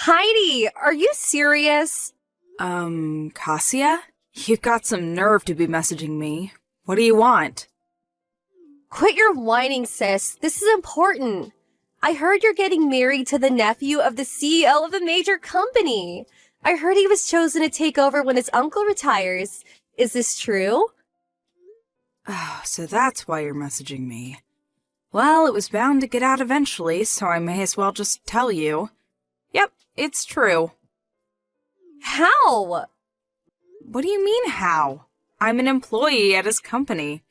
Heidi, are you serious? Cassia? You've got some nerve to be messaging me. What do you want? Quit your whining, sis. This is important. I heard you're getting married to the nephew of the CEO of a major company. I heard he was chosen to take over when his uncle retires. Is this true? Oh, so that's why you're messaging me. Well, it was bound to get out eventually, so I may as well just tell you. Yep, it's true. How? What do you mean, how? I'm an employee at his company.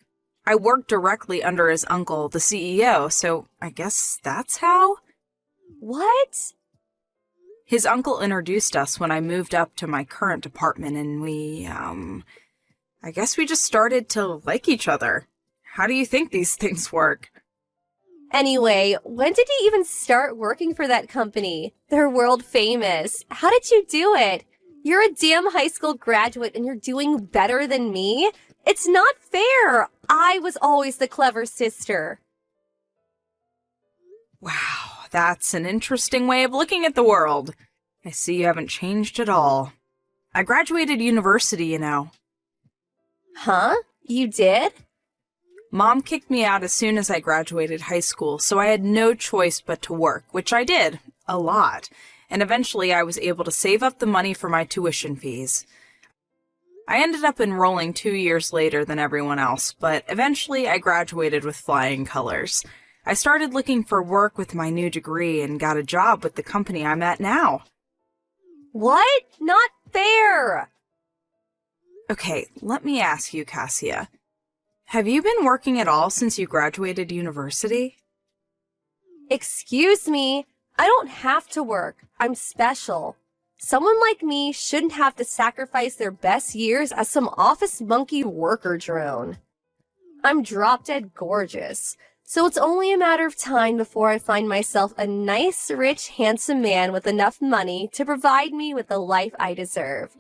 I work directly under his uncle, the CEO, so I guess that's how? What? His uncle introduced us when I moved up to my current department, and I guess we just started to like each other. How do you think these things work? Anyway, when did you even start working for that company? They're world famous. How did you do it? You're a damn high school graduate and you're doing better than me? It's not fair. I was always the clever sister. Wow, that's an interesting way of looking at the world. I see you haven't changed at all. I graduated university, you know. Huh? You did? Mom kicked me out as soon as I graduated high school, so I had no choice but to work, which I did, a lot, and eventually I was able to save up the money for my tuition fees. I ended up enrolling 2 years later than everyone else, but eventually I graduated with flying colors. I started looking for work with my new degree and got a job with the company I'm at now. What? Not fair! Okay, let me ask you, Cassia. Have you been working at all since you graduated university? Excuse me, I don't have to work. I'm special. Someone like me shouldn't have to sacrifice their best years as some office monkey worker drone. I'm drop-dead gorgeous, so it's only a matter of time before I find myself a nice, rich, handsome man with enough money to provide me with the life I deserve.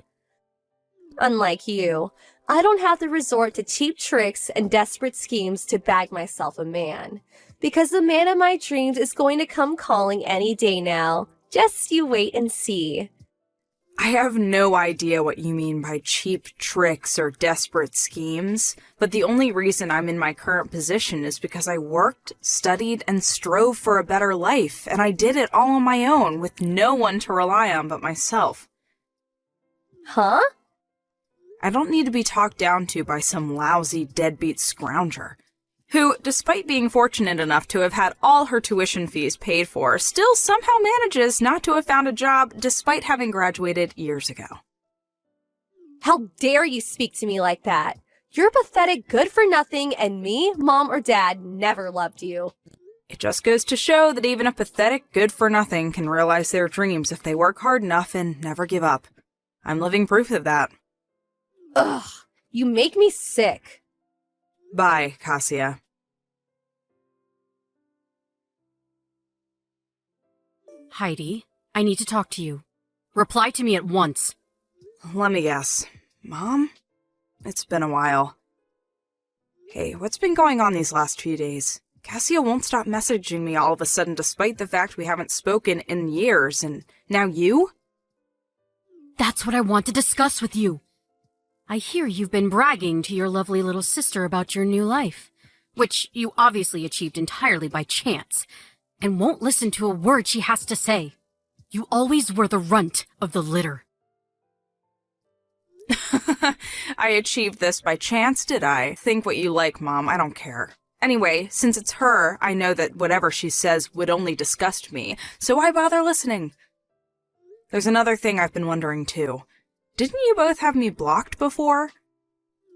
Unlike you, I don't have to resort to cheap tricks and desperate schemes to bag myself a man, because the man of my dreams is going to come calling any day now. Just you wait and see. I have no idea what you mean by cheap tricks or desperate schemes, but the only reason I'm in my current position is because I worked, studied, and strove for a better life, and I did it all on my own with no one to rely on but myself. Huh? I don't need to be talked down to by some lousy, deadbeat scrounger, who, despite being fortunate enough to have had all her tuition fees paid for, still somehow manages not to have found a job despite having graduated years ago. How dare you speak to me like that? You're pathetic good-for-nothing, and me, Mom, or Dad never loved you. It just goes to show that even a pathetic good-for-nothing can realize their dreams if they work hard enough and never give up. I'm living proof of that. Ugh, you make me sick. Bye, Cassia. Heidi, I need to talk to you. Reply to me at once. Let me guess. Mom? It's been a while. Hey, what's been going on these last few days? Cassia won't stop messaging me all of a sudden despite the fact we haven't spoken in years, and now you? That's what I want to discuss with you. I hear you've been bragging to your lovely little sister about your new life, which you obviously achieved entirely by chance, and won't listen to a word she has to say. You always were the runt of the litter. I achieved this by chance, did I? Think what you like, Mom. I don't care. Anyway, since it's her, I know that whatever she says would only disgust me, so why bother listening? There's another thing I've been wondering, too. Didn't you both have me blocked before?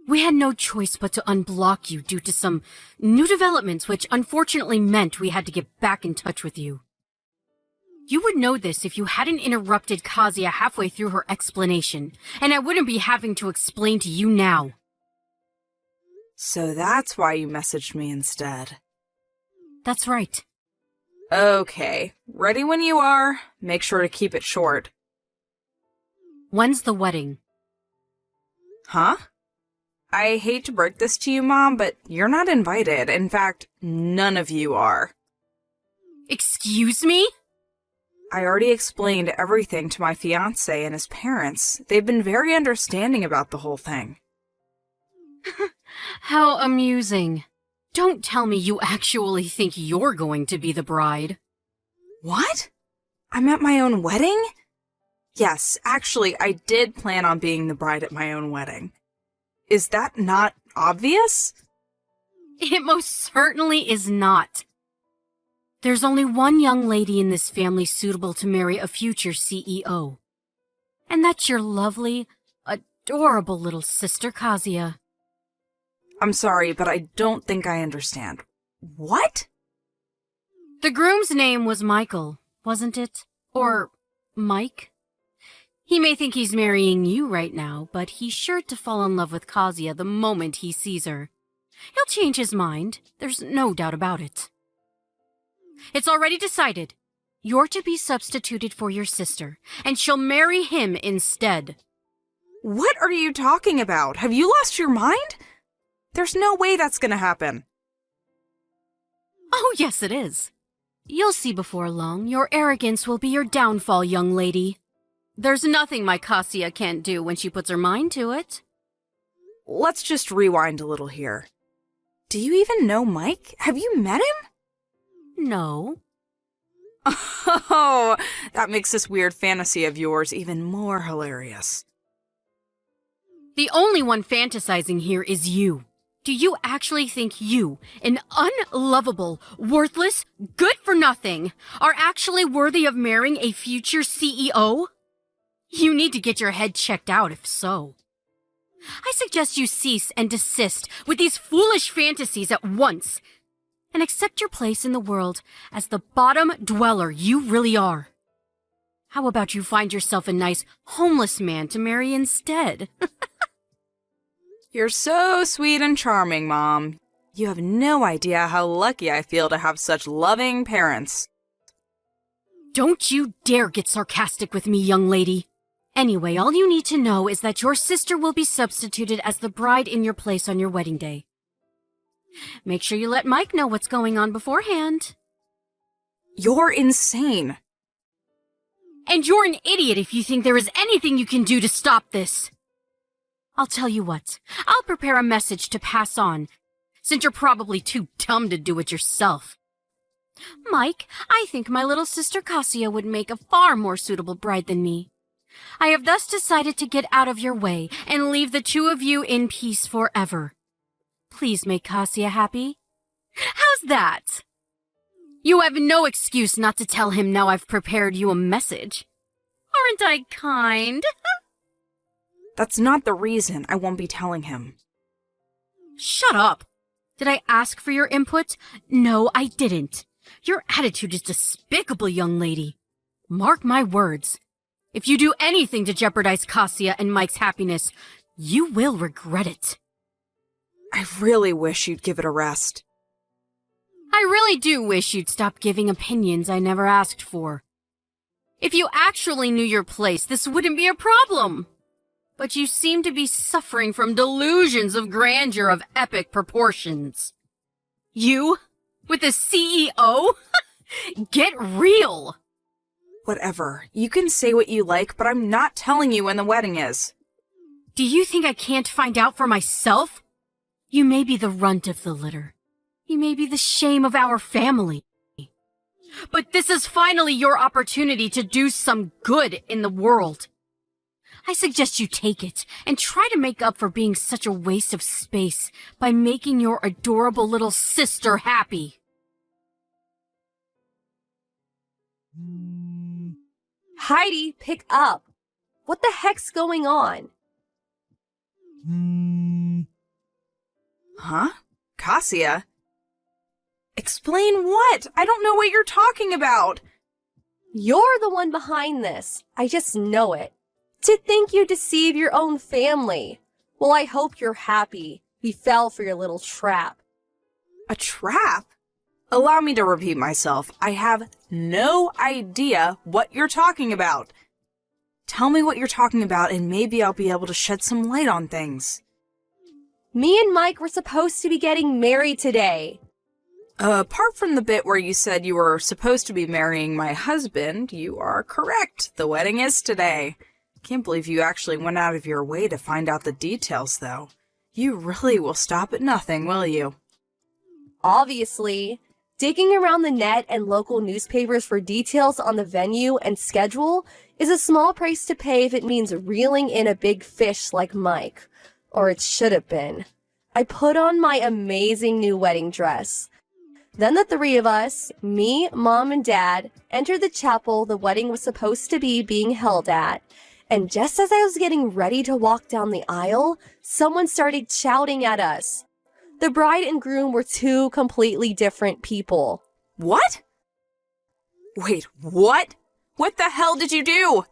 We had no choice but to unblock you due to some new developments which unfortunately meant we had to get back in touch with you. You would know this if you hadn't interrupted Kazuya halfway through her explanation, and I wouldn't be having to explain to you now. So that's why you messaged me instead. That's right. Okay, ready when you are. Make sure to keep it short. When's the wedding? Huh? I hate to break this to you, Mom, but you're not invited. In fact, none of you are. Excuse me? I already explained everything to my fiancé and his parents. They've been very understanding about the whole thing. How amusing. Don't tell me you actually think you're going to be the bride. What? I'm at my own wedding? Yes, actually, I did plan on being the bride at my own wedding. Is that not obvious? It most certainly is not. There's only one young lady in this family suitable to marry a future CEO. And that's your lovely, adorable little sister Kazuya. I'm sorry, but I don't think I understand. What? The groom's name was Michael, wasn't it? Or Mike? He may think he's marrying you right now, but he's sure to fall in love with Kazuya the moment he sees her. He'll change his mind, there's no doubt about it. It's already decided. You're to be substituted for your sister, and she'll marry him instead. What are you talking about? Have you lost your mind? There's no way that's gonna happen. Oh, yes, it is. You'll see before long. Your arrogance will be your downfall, young lady. There's nothing my Kazuya can't do when she puts her mind to it. Let's just rewind a little here. Do you even know Mike? Have you met him? No. Oh, that makes this weird fantasy of yours even more hilarious. The only one fantasizing here is you. Do you actually think you, an unlovable, worthless, good-for-nothing, are actually worthy of marrying a future CEO? You need to get your head checked out if so. I suggest you cease and desist with these foolish fantasies at once, and accept your place in the world as the bottom dweller you really are. How about you find yourself a nice, homeless man to marry instead? You're so sweet and charming, Mom. You have no idea how lucky I feel to have such loving parents. Don't you dare get sarcastic with me, young lady. Anyway, all you need to know is that your sister will be substituted as the bride in your place on your wedding day. Make sure you let Mike know what's going on beforehand. You're insane. And you're an idiot if you think there is anything you can do to stop this. I'll tell you what, I'll prepare a message to pass on, since you're probably too dumb to do it yourself. Mike, I think my little sister Kazuya would make a far more suitable bride than me. I have thus decided to get out of your way and leave the two of you in peace forever. Please make Kazuya happy. How's that? You have no excuse not to tell him now I've prepared you a message. Aren't I kind? That's not the reason I won't be telling him. Shut up. Did I ask for your input? No, I didn't. Your attitude is despicable, young lady. Mark my words. If you do anything to jeopardize Kazuya and Mike's happiness, you will regret it. I really wish you'd give it a rest. I really do wish you'd stop giving opinions I never asked for. If you actually knew your place, this wouldn't be a problem. But you seem to be suffering from delusions of grandeur of epic proportions. You? With the CEO? Get real! Whatever. You can say what you like, but I'm not telling you when the wedding is. Do you think I can't find out for myself? You may be the runt of the litter. You may be the shame of our family. But this is finally your opportunity to do some good in the world. I suggest you take it and try to make up for being such a waste of space by making your adorable little sister happy. Heidi, pick up. What the heck's going on? Huh? Kazuya? Explain what? I don't know what you're talking about. You're the one behind this. I just know it. To think you deceive your own family. Well, I hope you're happy. We fell for your little trap. A trap? Allow me to repeat myself. I have no idea what you're talking about. Tell me what you're talking about and maybe I'll be able to shed some light on things. Me and Mike were supposed to be getting married today. Apart from the bit where you said you were supposed to be marrying my husband, you are correct. The wedding is today. Can't believe you actually went out of your way to find out the details, though. You really will stop at nothing, will you? Obviously. Digging around the net and local newspapers for details on the venue and schedule is a small price to pay if it means reeling in a big fish like Mike. Or it should have been. I put on my amazing new wedding dress. Then the three of us, me, Mom, and Dad, entered the chapel the wedding was supposed to be being held at. And just as I was getting ready to walk down the aisle, someone started shouting at us. The bride and groom were two completely different people. What? Wait, what? What the hell did you do?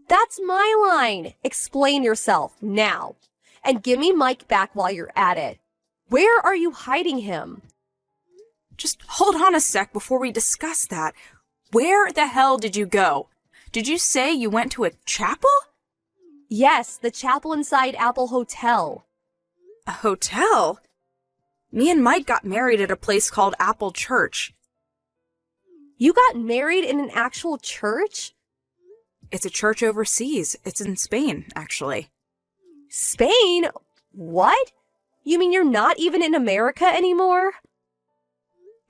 That's my line. Explain yourself now. And give me Mike back while you're at it. Where are you hiding him? Just hold on a sec before we discuss that. Where the hell did you go? Did you say you went to a chapel? Yes, the chapel inside Apple Hotel. A hotel? Me and Mike got married at a place called Apple Church. You got married in an actual church? It's a church overseas. It's in Spain, actually. Spain? What? You mean you're not even in America anymore?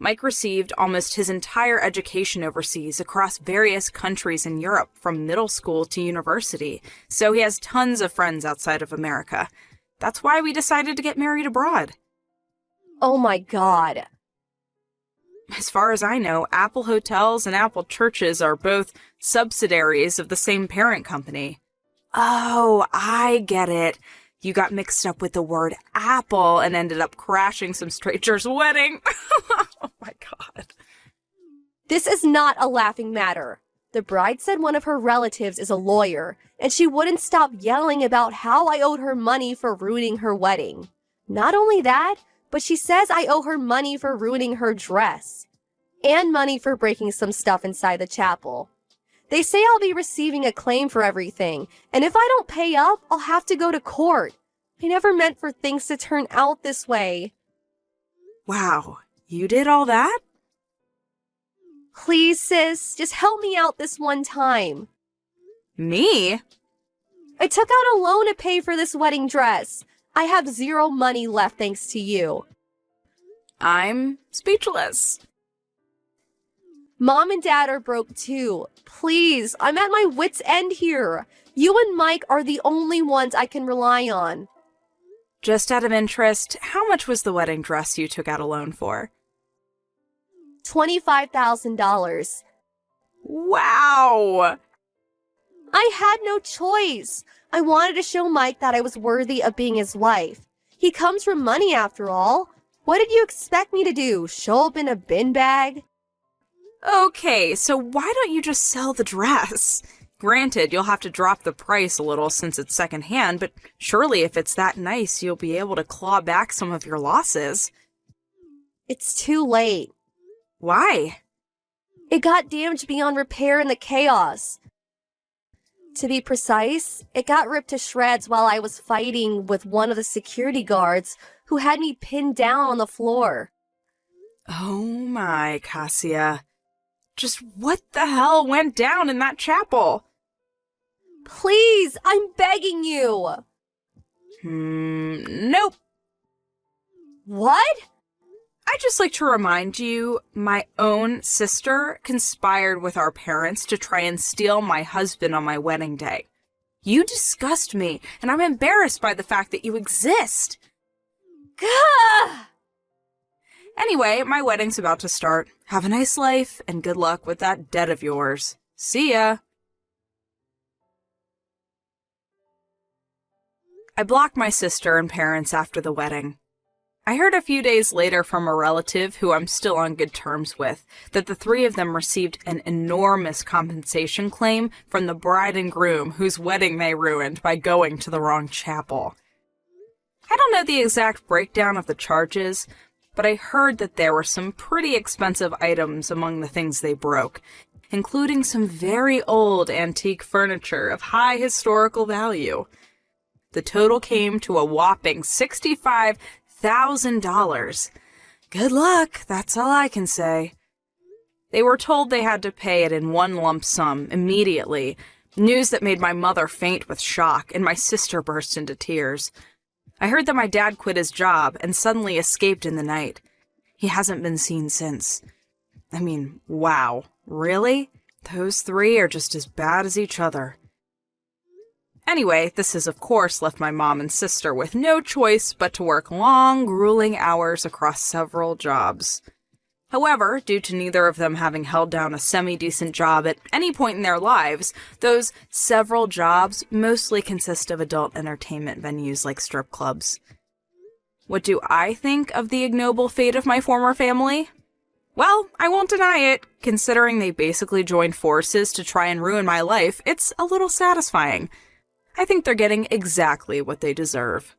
Mike received almost his entire education overseas across various countries in Europe, from middle school to university, so he has tons of friends outside of America. That's why we decided to get married abroad. Oh my God. As far as I know, Apple Hotels and Apple Churches are both subsidiaries of the same parent company. Oh, I get it. You got mixed up with the word apple and ended up crashing some stranger's wedding. Oh my God. This is not a laughing matter. The bride said one of her relatives is a lawyer, and she wouldn't stop yelling about how I owed her money for ruining her wedding. Not only that, but she says I owe her money for ruining her dress. And money for breaking some stuff inside the chapel. They say I'll be receiving a claim for everything, and if I don't pay up, I'll have to go to court. I never meant for things to turn out this way. Wow, you did all that? Please, sis, just help me out this one time. Me? I took out a loan to pay for this wedding dress. I have zero money left thanks to you. I'm speechless. Mom and Dad are broke too. Please, I'm at my wit's end here. You and Mike are the only ones I can rely on. Just out of interest, how much was the wedding dress you took out a loan for? $25,000. Wow! I had no choice. I wanted to show Mike that I was worthy of being his wife. He comes from money after all. What did you expect me to do? Show up in a bin bag? Okay, so why don't you just sell the dress? Granted, you'll have to drop the price a little since it's secondhand, but surely if it's that nice, you'll be able to claw back some of your losses. It's too late. Why? It got damaged beyond repair in the chaos. To be precise, it got ripped to shreds while I was fighting with one of the security guards who had me pinned down on the floor. Oh my, Cassia. Just what the hell went down in that chapel? Please, I'm begging you. Nope. What? I'd just like to remind you, my own sister conspired with our parents to try and steal my husband on my wedding day. You disgust me, and I'm embarrassed by the fact that you exist. Gah! Anyway, my wedding's about to start. Have a nice life, and good luck with that debt of yours. See ya! I blocked my sister and parents after the wedding. I heard a few days later from a relative who I'm still on good terms with that the three of them received an enormous compensation claim from the bride and groom whose wedding they ruined by going to the wrong chapel. I don't know the exact breakdown of the charges, but I heard that there were some pretty expensive items among the things they broke, including some very old antique furniture of high historical value. The total came to a whopping $65,000. Good luck, that's all I can say. They were told they had to pay it in one lump sum immediately, news that made my mother faint with shock, and my sister burst into tears. I heard that my dad quit his job and suddenly escaped in the night. He hasn't been seen since. I mean, wow, really? Those three are just as bad as each other. Anyway, this has of course left my mom and sister with no choice but to work long, grueling hours across several jobs. However, due to neither of them having held down a semi-decent job at any point in their lives, those several jobs mostly consist of adult entertainment venues like strip clubs. What do I think of the ignoble fate of my former family? Well, I won't deny it. Considering they basically joined forces to try and ruin my life, it's a little satisfying. I think they're getting exactly what they deserve.